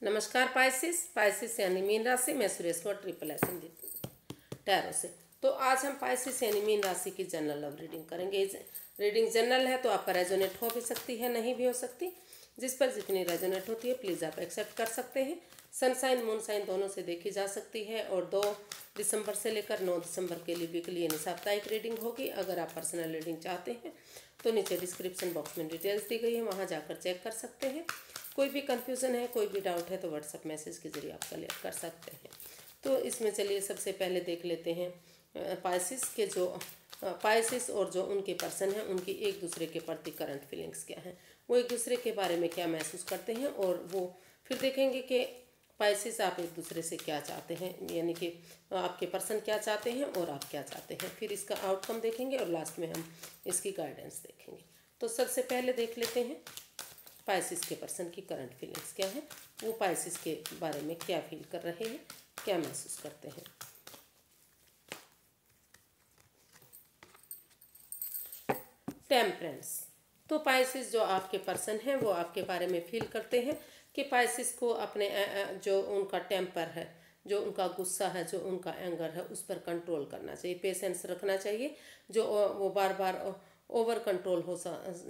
नमस्कार पाइसिस यानी मीन राशि। मैं सुरेश को ट्रिपल एस टैरो से। तो आज हम पाइसिस यानी मीन राशि की जनरल लव रीडिंग करेंगे। रीडिंग जनरल है तो आपका रेजोनेट हो भी सकती है, नहीं भी हो सकती। जिस पर जितनी रेजोनेट होती है प्लीज़ आप एक्सेप्ट कर सकते हैं। सनसाइन मून साइन दोनों से देखी जा सकती है और 2 दिसंबर से लेकर 9 दिसंबर के लिए वीकली यानी साप्ताहिक रीडिंग होगी। अगर आप पर्सनल रीडिंग चाहते हैं तो नीचे डिस्क्रिप्शन बॉक्स में डिटेल्स दी गई है, वहाँ जाकर चेक कर सकते हैं। कोई भी कंफ्यूजन है, कोई भी डाउट है तो व्हाट्सएप मैसेज के जरिए आप क्लियर कर सकते हैं। तो इसमें चलिए सबसे पहले देख लेते हैं पाइसिस और जो उनके पर्सन हैं उनकी एक दूसरे के प्रति करंट फीलिंग्स क्या हैं, वो एक दूसरे के बारे में क्या महसूस करते हैं, और वो फिर देखेंगे कि पाइसिस आप एक दूसरे से क्या चाहते हैं, यानी कि आपके पर्सन क्या चाहते हैं और आप क्या चाहते हैं। फिर इसका आउटकम देखेंगे और लास्ट में हम इसकी गाइडेंस देखेंगे। तो सबसे पहले देख लेते हैं पाइसिस के पर्सन की करंट फीलिंग्स क्या है, वो पाइसिस के बारे में क्या फील कर रहे हैं, क्या महसूस करते हैं। टेम्परेंस। तो पाइसिस जो आपके पर्सन हैं वो आपके बारे में फील करते हैं कि पाइसिस को अपने जो उनका टेम्पर है, जो उनका गुस्सा है, जो उनका एंगर है, उस पर कंट्रोल करना चाहिए, पेशेंस रखना चाहिए। जो वो बार बार ओवर कंट्रोल हो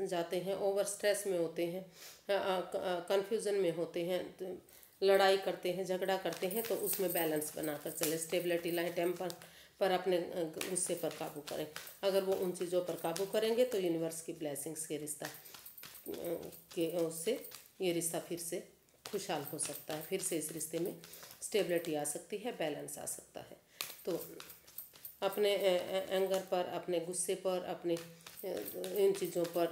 जाते हैं, ओवर स्ट्रेस में होते हैं, कंफ्यूजन में होते हैं, तो लड़ाई करते हैं, झगड़ा करते हैं, तो उसमें बैलेंस बनाकर चले, स्टेबिलिटी लाए, टेम्पर पर अपने गुस्से पर काबू करें। अगर वो उन चीज़ों पर काबू करेंगे तो यूनिवर्स की ब्लेसिंग्स के रिश्ता के उससे ये रिश्ता फिर से खुशहाल हो सकता है, फिर से इस रिश्ते में स्टेबिलिटी आ सकती है, बैलेंस आ सकता है। तो अपने एंगर पर, अपने गुस्से पर, अपने इन चीज़ों पर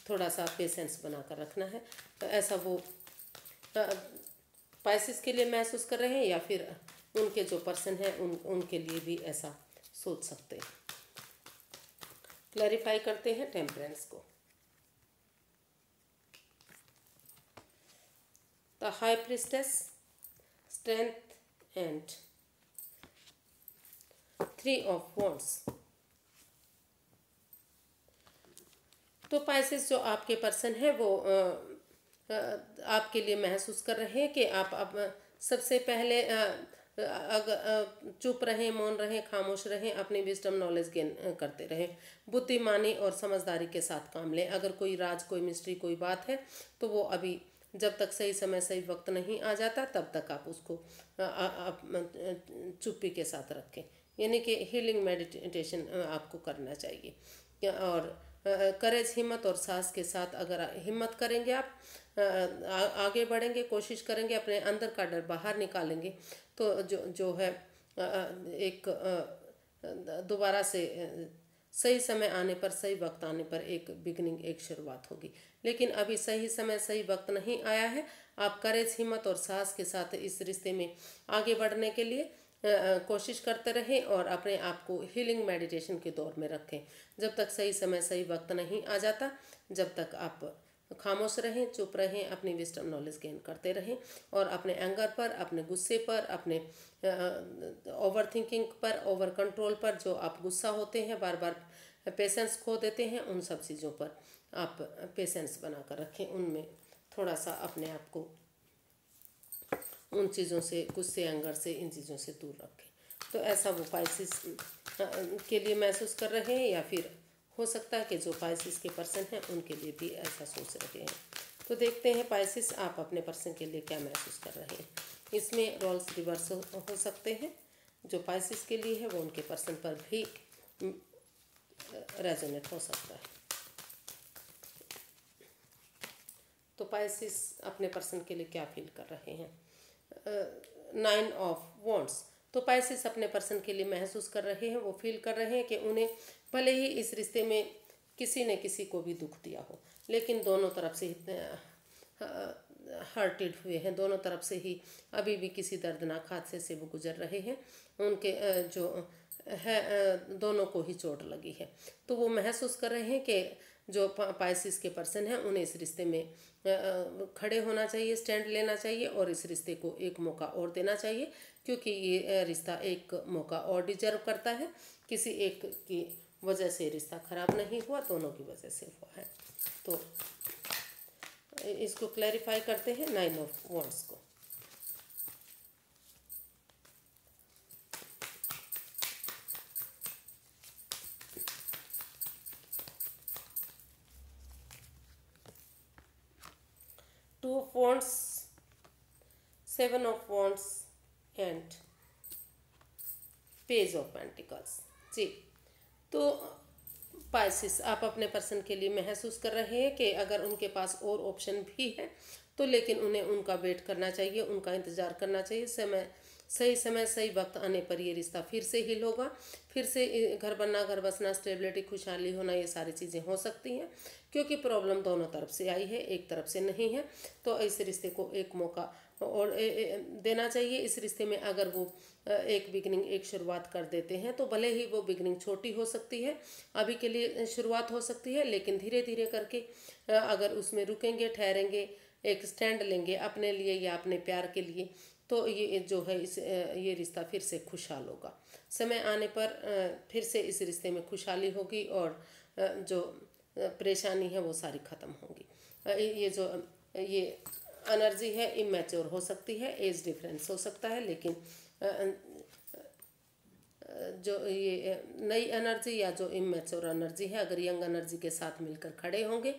थोड़ा सा पेशेंस बनाकर रखना है। तो ऐसा वो पाइसिस के लिए महसूस कर रहे हैं या फिर उनके जो पर्सन हैं उनके लिए भी ऐसा सोच सकते हैं। क्लैरिफाई करते हैं टेम्परेंस को। The high priestess, strength and 3 of wands. तो पाइसिस जो आपके पर्सन है वो आपके लिए महसूस कर रहे हैं कि आप अब सबसे पहले अगर चुप रहें, मौन रहें, खामोश रहें, अपनी विजडम नॉलेज गेन करते रहें, बुद्धिमानी और समझदारी के साथ काम लें। अगर कोई राज, कोई मिस्ट्री, कोई बात है तो वो अभी जब तक सही समय सही वक्त नहीं आ जाता तब तक आप उसको चुप्पी के साथ रखें, यानी कि हीलिंग मेडिटेशन आपको करना चाहिए। और करेज, हिम्मत और साहस के साथ अगर हिम्मत करेंगे आप, आगे बढ़ेंगे, कोशिश करेंगे, अपने अंदर का डर बाहर निकालेंगे तो जो है एक दोबारा से सही समय आने पर, सही वक्त आने पर एक बिगनिंग, एक शुरुआत होगी। लेकिन अभी सही समय सही वक्त नहीं आया है। आप करेज, हिम्मत और साहस के साथ इस रिश्ते में आगे बढ़ने के लिए कोशिश करते रहें और अपने आप को हीलिंग मेडिटेशन के दौर में रखें। जब तक सही समय सही वक्त नहीं आ जाता, जब तक आप खामोश रहें, चुप रहें, अपनी विजडम नॉलेज गेन करते रहें और अपने एंगर पर, अपने गुस्से पर, अपने ओवर थिंकिंग पर, ओवर कंट्रोल पर, जो आप गुस्सा होते हैं, बार बार पेशेंस खो देते हैं, उन सब चीज़ों पर आप पेशेंस बनाकर रखें। उनमें थोड़ा सा अपने आप को उन चीज़ों से, गुस्से, एंगर से, इन चीज़ों से दूर रखें। तो ऐसा वो पाइसिस के लिए महसूस कर रहे हैं या फिर हो सकता है कि जो पाइसिस के पर्सन हैं उनके लिए भी ऐसा सोच रहे हैं। तो देखते हैं पाइसिस आप अपने पर्सन के लिए क्या महसूस कर रहे हैं। इसमें रोल्स रिवर्स हो सकते हैं। जो पाइसिस के लिए है वो उनके पर्सन पर भी रेजोनेट हो सकता है। तो पाइसिस अपने पर्सन के लिए क्या फील कर रहे हैं। 9 ऑफ वॉन्ड्स। तो पाइसिस अपने पर्सन के लिए महसूस कर रहे हैं, वो फील कर रहे हैं कि उन्हें भले ही इस रिश्ते में किसी ने किसी को भी दुख दिया हो, लेकिन दोनों तरफ से हर्टेड हुए हैं, दोनों तरफ से ही अभी भी किसी दर्दनाक हादसे से वो गुजर रहे हैं। उनके जो है दोनों को ही चोट लगी है। तो वो महसूस कर रहे हैं कि जो पाइसिस के पर्सन हैं उन्हें इस रिश्ते में खड़े होना चाहिए, स्टैंड लेना चाहिए और इस रिश्ते को एक मौका और देना चाहिए, क्योंकि ये रिश्ता एक मौका और डिजर्व करता है। किसी एक की वजह से रिश्ता खराब नहीं हुआ, दोनों की वजह से हुआ है। तो इसको क्लैरिफाई करते हैं 9 ऑफ वॉन्ड्स को। Two of wands, 7 of wands and page of pentacles. जी, तो पाइसिस, आप अपने पर्सन के लिए महसूस कर रहे हैं कि अगर उनके पास और ऑप्शन भी है तो लेकिन उन्हें उनका वेट करना चाहिए, उनका इंतज़ार करना चाहिए। सही समय सही वक्त आने पर ये रिश्ता फिर से हील होगा, फिर से घर बनना, घर बसना, स्टेबिलिटी, खुशहाली होना, ये सारी चीज़ें हो सकती हैं क्योंकि प्रॉब्लम दोनों तरफ से आई है, एक तरफ से नहीं है। तो इस रिश्ते को एक मौका और देना चाहिए। इस रिश्ते में अगर वो एक बिगनिंग, एक शुरुआत कर देते हैं तो भले ही वो बिगनिंग छोटी हो सकती है, अभी के लिए शुरुआत हो सकती है, लेकिन धीरे धीरे करके अगर उसमें रुकेंगे, ठहरेंगे, एक स्टैंड लेंगे अपने लिए या अपने प्यार के लिए, तो ये जो है ये रिश्ता फिर से खुशहाल होगा। समय आने पर फिर से इस रिश्ते में खुशहाली होगी और जो परेशानी है वो सारी ख़त्म होगी। ये एनर्जी है इमेच्योर हो सकती है, एज डिफरेंस हो सकता है, लेकिन जो ये नई एनर्जी या जो इमेच्योर एनर्जी है, अगर यंग एनर्जी के साथ मिलकर खड़े होंगे,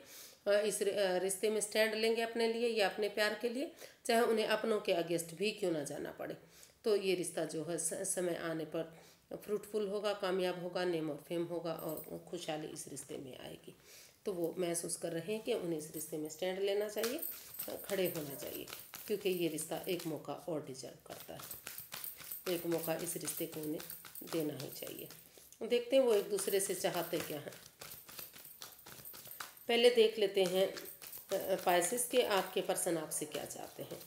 इस रिश्ते में स्टैंड लेंगे अपने लिए या अपने प्यार के लिए, चाहे उन्हें अपनों के अगेंस्ट भी क्यों ना जाना पड़े, तो ये रिश्ता जो है समय आने पर फ्रूटफुल होगा, कामयाब होगा, नेम और फेम होगा और खुशहाली इस रिश्ते में आएगी। तो वो महसूस कर रहे हैं कि उन्हें इस रिश्ते में स्टैंड लेना चाहिए, खड़े होना चाहिए, क्योंकि ये रिश्ता एक मौका और डिजर्व करता है। एक मौका इस रिश्ते को उन्हें देना ही चाहिए। देखते हैं वो एक दूसरे से चाहते क्या हैं। पहले देख लेते हैं पाइसिस के आपके पर्सन आपसे क्या चाहते हैं।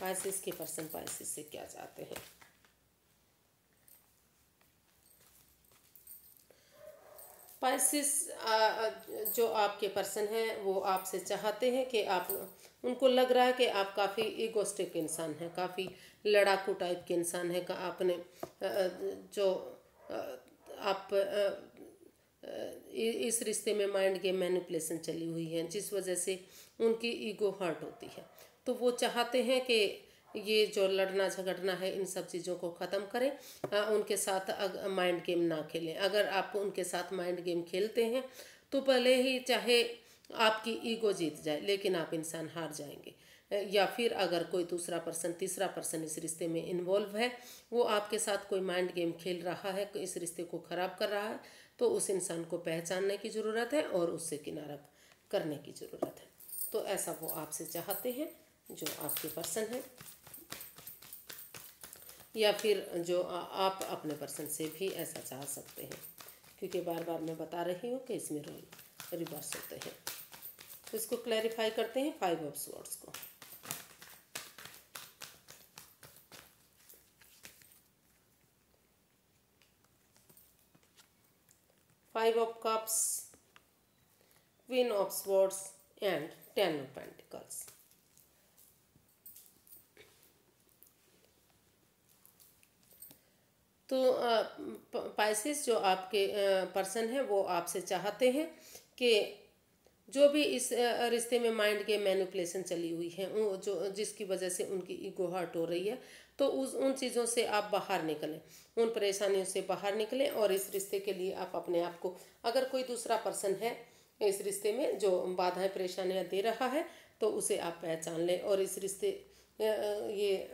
पाइसिस के पर्सन पाइसिस से क्या चाहते हैं। पाइसिस जो आपके पर्सन हैं वो आपसे चाहते हैं कि आप, उनको लग रहा है कि आप काफ़ी ईगोस्टिक इंसान हैं, काफ़ी लड़ाकू टाइप के इंसान हैं। आपने जो आप इस रिश्ते में माइंड गेम मैनिपुलेशन चली हुई है, जिस वजह से उनकी ईगो हर्ट होती है। तो वो चाहते हैं कि ये जो लड़ना झगड़ना है इन सब चीज़ों को ख़त्म करें, उनके साथ माइंड गेम ना खेलें। अगर आप उनके साथ माइंड गेम खेलते हैं तो भले ही चाहे आपकी ईगो जीत जाए, लेकिन आप इंसान हार जाएंगे। या फिर अगर कोई दूसरा पर्सन, तीसरा पर्सन इस रिश्ते में इन्वॉल्व है, वो आपके साथ कोई माइंड गेम खेल रहा है, इस रिश्ते को ख़राब कर रहा है, तो उस इंसान को पहचानने की ज़रूरत है और उससे किनारा करने की ज़रूरत है। तो ऐसा वो आपसे चाहते हैं जो आपके पर्सन है, या फिर जो आप अपने पर्सन से भी ऐसा चाह सकते हैं, क्योंकि बार बार मैं बता रही हूँ कि इसमें रोल रिवर्स होते हैं। तो इसको क्लैरिफाई करते हैं 5 ऑफ स्वॉर्ड्स को। Five of cups, queen of swords and 10 of pentacles. तो पाइसिस जो आपके पर्सन है वो आपसे चाहते हैं कि जो भी इस रिश्ते में माइंड के मैनिपुलेशन चली हुई है, जो जिसकी वजह से उनकी ईगो हर्ट हो रही है, तो उन चीज़ों से आप बाहर निकलें, उन परेशानियों से बाहर निकलें और इस रिश्ते के लिए आप अपने आप को, अगर कोई दूसरा पर्सन है इस रिश्ते में जो बाधाएं परेशानियां दे रहा है, तो उसे आप पहचान लें और इस रिश्ते ये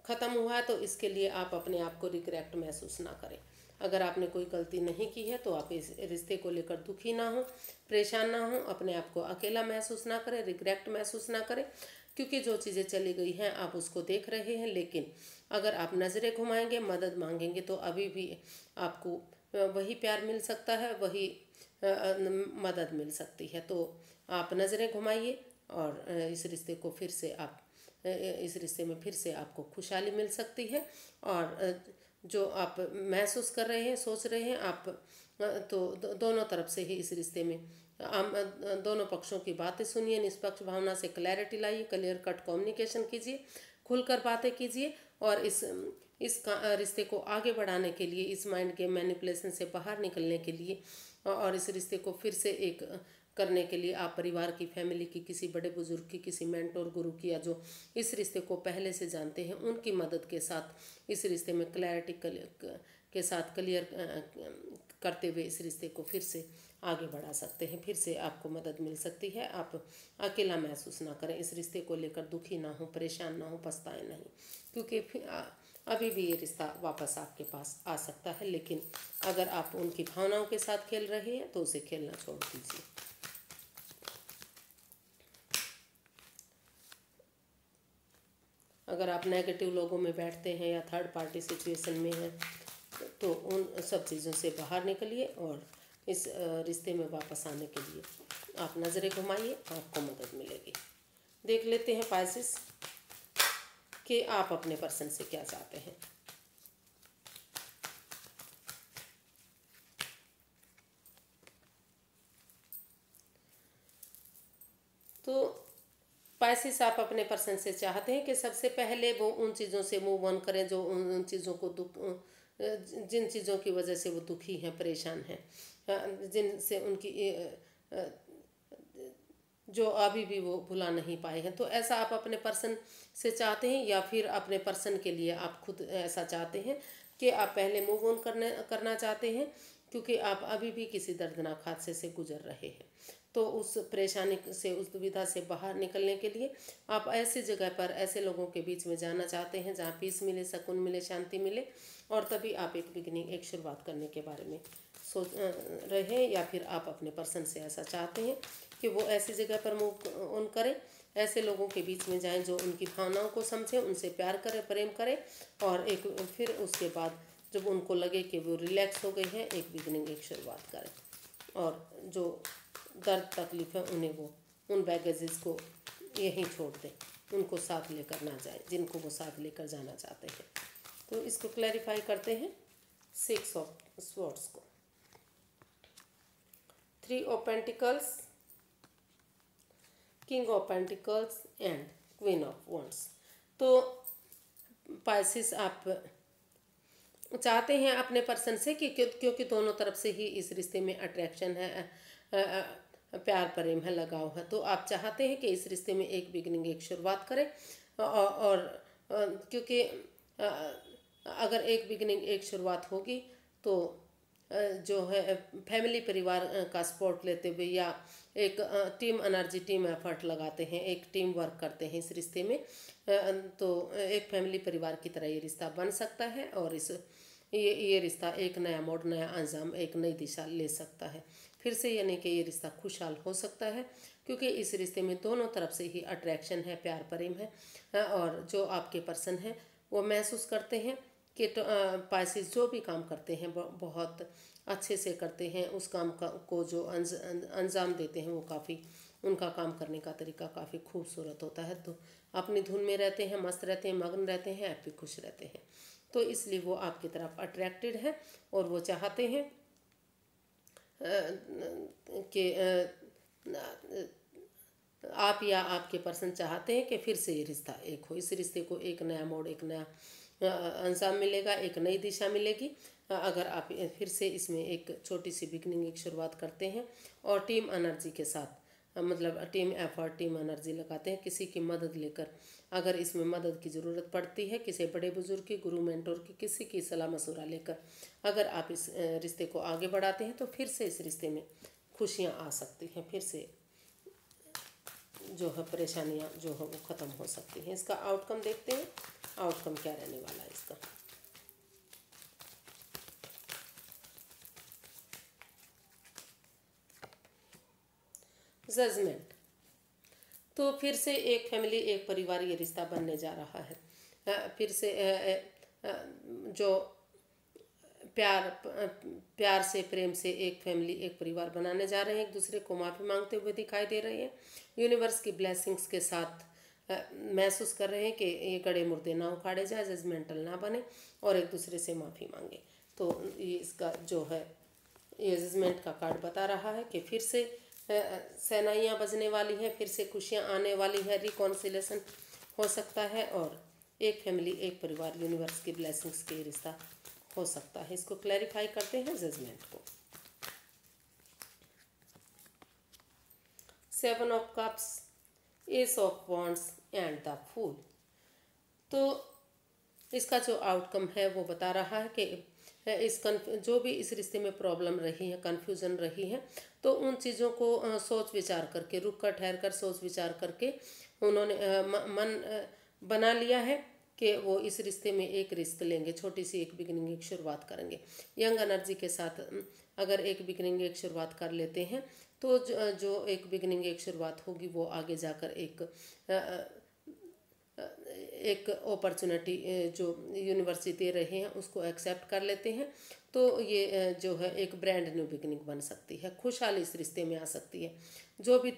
ख़त्म हुआ है तो इसके लिए आप अपने आप को रिग्रेट महसूस ना करें। अगर आपने कोई गलती नहीं की है तो आप इस रिश्ते को लेकर दुखी ना हो, परेशान ना हो, अपने आप को अकेला महसूस ना करें, रिग्रेट महसूस ना करें, क्योंकि जो चीज़ें चली गई हैं आप उसको देख रहे हैं। लेकिन अगर आप नज़रें घुमाएंगे, मदद मांगेंगे, तो अभी भी आपको वही प्यार मिल सकता है, वही मदद मिल सकती है। तो आप नज़रें घुमाइए और इस रिश्ते को फिर से आप, इस रिश्ते में फिर से आपको खुशहाली मिल सकती है। और जो आप महसूस कर रहे हैं, सोच रहे हैं आप, तो दोनों तरफ से ही इस रिश्ते में दोनों पक्षों की बातें सुनिए, निष्पक्ष भावना से क्लैरिटी लाइए, क्लियर कट कम्युनिकेशन कीजिए, खुलकर बातें कीजिए और इस रिश्ते को आगे बढ़ाने के लिए, इस माइंड के मैनिपुलेशन से बाहर निकलने के लिए और इस रिश्ते को फिर से एक करने के लिए आप परिवार की, फैमिली की, किसी बड़े बुजुर्ग की, किसी मेंटोर गुरु की, या जो इस रिश्ते को पहले से जानते हैं उनकी मदद के साथ इस रिश्ते में क्लैरिटी के साथ क्लियर करते हुए इस रिश्ते को फिर से आगे बढ़ा सकते हैं। फिर से आपको मदद मिल सकती है। आप अकेला महसूस ना करें, इस रिश्ते को लेकर दुखी ना हो, परेशान ना हो, पछताएं नहीं, क्योंकि अभी भी ये रिश्ता वापस आपके पास आ सकता है। लेकिन अगर आप उनकी भावनाओं के साथ खेल रहे हैं तो उसे खेलना छोड़ दीजिए। अगर आप नेगेटिव लोगों में बैठते हैं या थर्ड पार्टी सिचुएशन में हैं तो उन सब चीज़ों से बाहर निकलिए और इस रिश्ते में वापस आने के लिए आप नज़रें घुमाइए, आपको मदद मिलेगी। देख लेते हैं पाइसेस कि आप अपने पर्सन से क्या चाहते हैं। तो पाइसेस, आप अपने पर्सन से चाहते हैं कि सबसे पहले वो उन चीज़ों से मूव ऑन करें जो उन चीज़ों को जिन चीज़ों की वजह से वो दुखी हैं, परेशान हैं, जिनसे उनकी जो अभी भी वो भुला नहीं पाए हैं। तो ऐसा आप अपने पर्सन से चाहते हैं या फिर अपने पर्सन के लिए आप खुद ऐसा चाहते हैं कि आप पहले मूव ऑन करना चाहते हैं, क्योंकि आप अभी भी किसी दर्दनाक हादसे से गुजर रहे हैं। तो उस परेशानी से, उस दुविधा से बाहर निकलने के लिए आप ऐसी जगह पर, ऐसे लोगों के बीच में जाना चाहते हैं जहाँ पीस मिले, सुकून मिले, शांति मिले, और तभी आप एक बिगिनिंग, एक शुरुआत करने के बारे में सोच रहे हैं। या फिर आप अपने पर्सन से ऐसा चाहते हैं कि वो ऐसी जगह पर मूव ऑन करें, ऐसे लोगों के बीच में जाएं जो उनकी भावनाओं को समझें, उनसे प्यार करें, प्रेम करें, और एक फिर उसके बाद जब उनको लगे कि वो रिलैक्स हो गए हैं, एक बिगिनिंग, एक शुरुआत करें, और जो दर्द तकलीफ है उन्हें वो उन बैगेजेस को यहीं छोड़ दें, उनको साथ लेकर ना जाए जिनको वो साथ लेकर जाना चाहते हैं। तो इसको क्लैरिफाई करते हैं 6 ऑफ स्वॉर्ड्स को। 3 of pentacles, king of pentacles and queen of wands. तो पाइसेस, आप चाहते हैं अपने पर्सन से कि क्योंकि दोनों तरफ से ही इस रिश्ते में अट्रैक्शन है, प्यार प्रेम है, लगाव है, तो आप चाहते हैं कि इस रिश्ते में एक बिगिनिंग, एक शुरुआत करें। और क्योंकि अगर एक बिगिनिंग, एक शुरुआत होगी तो जो है फैमिली, परिवार का सपोर्ट लेते हुए, या एक टीम एनर्जी, टीम एफर्ट लगाते हैं, एक टीम वर्क करते हैं इस रिश्ते में, तो एक फैमिली, परिवार की तरह ये रिश्ता बन सकता है। और ये रिश्ता एक नया मोड़, नया अंजाम, एक नई दिशा ले सकता है फिर से, यानी कि ये रिश्ता खुशहाल हो सकता है, क्योंकि इस रिश्ते में दोनों तरफ से ही अट्रैक्शन है, प्यार प्रेम है। और जो आपके पर्सन हैं वो महसूस करते हैं कि पाइसेस जो भी काम करते हैं बहुत अच्छे से करते हैं, उस काम को जो अंजाम देते हैं वो काफ़ी, उनका काम करने का तरीका काफ़ी खूबसूरत होता है। तो अपनी धुन में रहते हैं, मस्त रहते हैं, मगन रहते हैं, हैप्पी, खुश रहते हैं। तो इसलिए वो आपकी तरफ अट्रैक्टेड है और वो चाहते हैं कि आप या आपके पर्सन चाहते हैं कि फिर से ये रिश्ता एक हो, इस रिश्ते को एक नया मोड़, एक नया अंजाम मिलेगा, एक नई दिशा मिलेगी अगर आप फिर से इसमें एक छोटी सी बिगनिंग, एक शुरुआत करते हैं और टीम एनर्जी के साथ, मतलब टीम एफर्ट, टीम एनर्जी लगाते हैं, किसी की मदद लेकर। अगर इसमें मदद की ज़रूरत पड़ती है, किसी बड़े बुजुर्ग की, गुरु मेंटोर की, किसी की सलाह मशवरा लेकर अगर आप इस रिश्ते को आगे बढ़ाते हैं तो फिर से इस रिश्ते में खुशियाँ आ सकती हैं, फिर से जो है परेशानियाँ जो है वो ख़त्म हो सकती हैं। इसका आउटकम देखते हैं, आउटकम क्या रहने वाला है इसका। जजमेंट। तो फिर से एक फैमिली, एक परिवार, ये रिश्ता बनने जा रहा है। फिर से जो प्यार से, प्रेम से एक फैमिली, एक परिवार बनाने जा रहे हैं, एक दूसरे को माफ़ी मांगते हुए दिखाई दे रहे हैं, यूनिवर्स की ब्लेसिंग्स के साथ महसूस कर रहे हैं कि ये गड़े मुर्दे ना उखाड़े जाए, जजमेंटल ना बने और एक दूसरे से माफ़ी मांगे। तो ये इसका जो है ये जजमेंट का कार्ड बता रहा है कि फिर से शहनाइयाँ बजने वाली हैं, फिर से खुशियाँ आने वाली है, रिकॉन्सिलेशन हो सकता है और एक फैमिली, एक परिवार, यूनिवर्स की ब्लेसिंग्स के रिश्ता हो सकता है। इसको क्लैरिफाई करते हैं जजमेंट को। 7 of cups, ace of wands and the fool. तो इसका जो आउटकम है वो बता रहा है कि जो भी इस रिश्ते में प्रॉब्लम रही है, कन्फ्यूज़न रही है, तो उन चीज़ों को सोच विचार करके, रुक कर ठहर कर सोच विचार करके उन्होंने मन बना लिया है कि वो इस रिश्ते में एक रिस्क लेंगे, छोटी सी एक बिगिनिंग, एक शुरुआत करेंगे। यंग एनर्जी के साथ अगर एक बिगिनिंग, एक शुरुआत कर लेते हैं तो जो एक बिगिनिंग, एक शुरुआत होगी वो आगे जाकर एक अपॉर्चुनिटी जो यूनिवर्सिटी दे रहे हैं उसको एक्सेप्ट कर लेते हैं, तो ये जो है एक ब्रांड न्यू बिगिनिंग बन सकती है, खुशहाली इस रिश्ते में आ सकती है। जो भी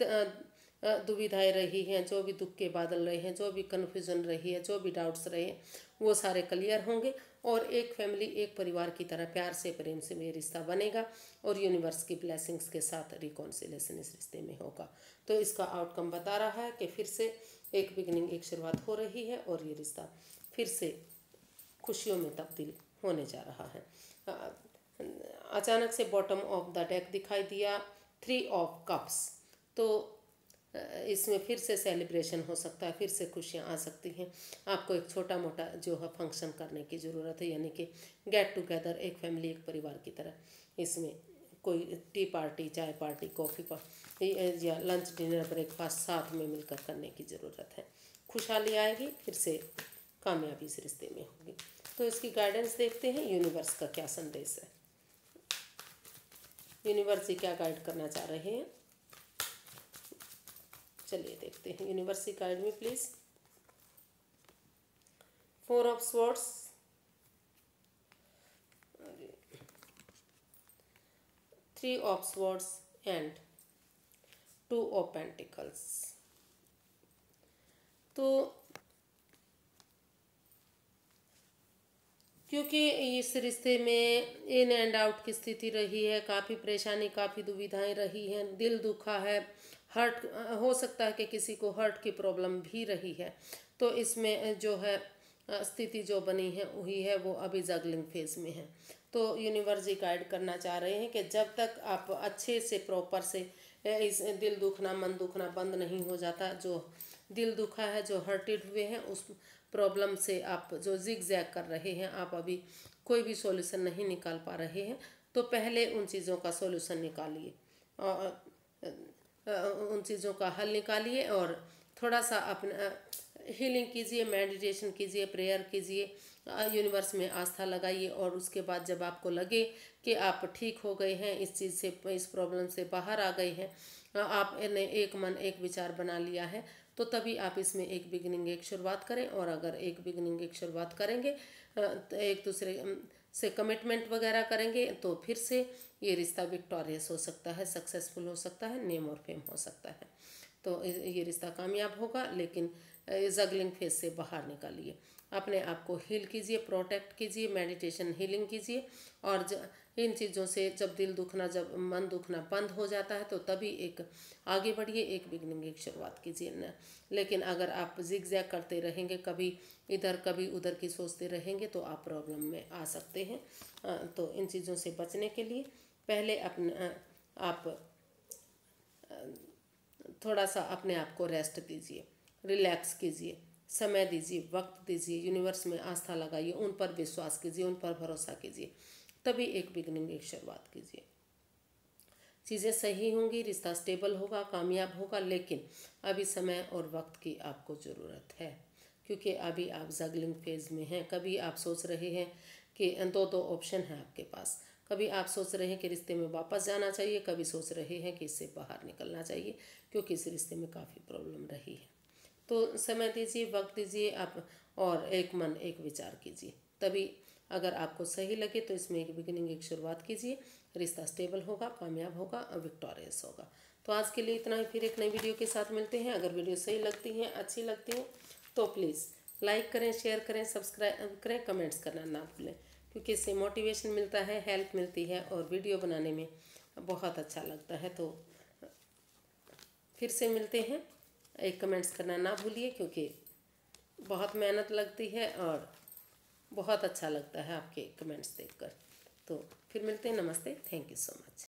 दुविधाएं रही हैं, जो भी दुख के बादल रहे हैं, जो भी कन्फ्यूजन रही है, जो भी डाउट्स रहे हैं, वो सारे क्लियर होंगे और एक फैमिली, एक परिवार की तरह प्यार से, प्रेम से ये रिश्ता बनेगा और यूनिवर्स की ब्लेसिंग्स के साथ रिकॉन्सिलेशन इस रिश्ते में होगा। तो इसका आउटकम बता रहा है कि फिर से एक बिगिनिंग, एक शुरुआत हो रही है और ये रिश्ता फिर से खुशियों में तब्दील होने जा रहा है। अचानक से बॉटम ऑफ द डेक दिखाई दिया, 3 ऑफ कप्स। तो इसमें फिर से सेलिब्रेशन हो सकता है, फिर से खुशियाँ आ सकती हैं। आपको एक छोटा मोटा जो है फंक्शन करने की ज़रूरत है, यानी कि गेट टुगेदर, एक फैमिली, एक परिवार की तरह इसमें कोई टी पार्टी, चाय पार्टी, कॉफ़ी पार्टी या लंच, डिनर, ब्रेकफास्ट साथ में मिलकर करने की ज़रूरत है। खुशहाली आएगी, फिर से कामयाबी इस रिश्ते में होगी। तो इसकी गाइडेंस देखते हैं, यूनिवर्स का क्या संदेश है, यूनिवर्स जी क्या गाइड करना चाह रहे हैं। चलिए देखते हैं, यूनिवर्स जी गाइड में please. 4 of swords, 3 of swords and 2 of pentacles. तो क्योंकि इस रिश्ते में इन एंड आउट की स्थिति रही है, काफ़ी परेशानी, काफ़ी दुविधाएं रही हैं, दिल दुखा है, हर्ट हो सकता है कि किसी को हर्ट की प्रॉब्लम भी रही है। तो इसमें जो है स्थिति जो बनी है हुई है वो अभी जगलिंग फेज में है। तो यूनिवर्स जी गाइड करना चाह रहे हैं कि जब तक आप अच्छे से प्रॉपर से इस दिल दुखना, मन दुखना बंद नहीं हो जाता, जो दिल दुखा है, जो हर्टेड हुए हैं, उस प्रॉब्लम से आप जो जिग जैग कर रहे हैं, आप अभी कोई भी सॉल्यूशन नहीं निकाल पा रहे हैं, तो पहले उन चीज़ों का सॉल्यूशन निकालिए और उन चीज़ों का हल निकालिए और थोड़ा सा अपना हीलिंग कीजिए, मेडिटेशन कीजिए, प्रेयर कीजिए, यूनिवर्स में आस्था लगाइए और उसके बाद जब आपको लगे कि आप ठीक हो गए हैं, इस चीज़ से, इस प्रॉब्लम से बाहर आ गए हैं, आपने एक मन, एक विचार बना लिया है, तो तभी आप इसमें एक बिगिनिंग, एक शुरुआत करें। और अगर एक बिगिनिंग, एक शुरुआत करेंगे तो एक दूसरे से कमिटमेंट वगैरह करेंगे तो फिर से ये रिश्ता विक्टोरियस हो सकता है, सक्सेसफुल हो सकता है, नेम और फेम हो सकता है। तो ये रिश्ता कामयाब होगा, लेकिन जगलिंग फेज से बाहर निकालिए, अपने आप को हील कीजिए, प्रोटेक्ट कीजिए, मेडिटेशन हीलिंग कीजिए और इन चीज़ों से जब दिल दुखना, जब मन दुखना बंद हो जाता है तो तभी एक आगे बढ़िए, एक बिगनिंग, एक शुरुआत कीजिए न। लेकिन अगर आप जिग जैग करते रहेंगे, कभी इधर कभी उधर की सोचते रहेंगे तो आप प्रॉब्लम में आ सकते हैं। तो इन चीज़ों से बचने के लिए पहले आप थोड़ा सा अपने आप को रेस्ट दीजिए, रिलैक्स कीजिए, समय दीजिए, वक्त दीजिए, यूनिवर्स में आस्था लगाइए, उन पर विश्वास कीजिए, उन पर भरोसा कीजिए, तभी एक बिगनिंग, एक शुरुआत कीजिए। चीज़ें सही होंगी, रिश्ता स्टेबल होगा, कामयाब होगा, लेकिन अभी समय और वक्त की आपको ज़रूरत है, क्योंकि अभी आप जगलिंग फेज में हैं। कभी आप सोच रहे हैं कि दो ऑप्शन है आपके पास, कभी आप सोच रहे हैं कि रिश्ते में वापस जाना चाहिए, कभी सोच रहे हैं कि इससे बाहर निकलना चाहिए, क्योंकि इस रिश्ते में काफ़ी प्रॉब्लम रही है। तो समय दीजिए, वक्त दीजिए आप, और एक मन, एक विचार कीजिए, तभी अगर आपको सही लगे तो इसमें एक बिगिनिंग, एक शुरुआत कीजिए, रिश्ता स्टेबल होगा, कामयाब होगा और विक्टोरियस होगा। तो आज के लिए इतना ही, फिर एक नई वीडियो के साथ मिलते हैं। अगर वीडियो सही लगती हैं, अच्छी लगती हैं तो प्लीज़ लाइक करें, शेयर करें, सब्सक्राइब करें, कमेंट्स करना ना भूलें, क्योंकि इससे मोटिवेशन मिलता है, हेल्प मिलती है और वीडियो बनाने में बहुत अच्छा लगता है। तो फिर से मिलते हैं, एक कमेंट्स करना ना भूलिए, क्योंकि बहुत मेहनत लगती है और बहुत अच्छा लगता है आपके कमेंट्स देखकर। तो फिर मिलते हैं, नमस्ते, थैंक यू सो मच।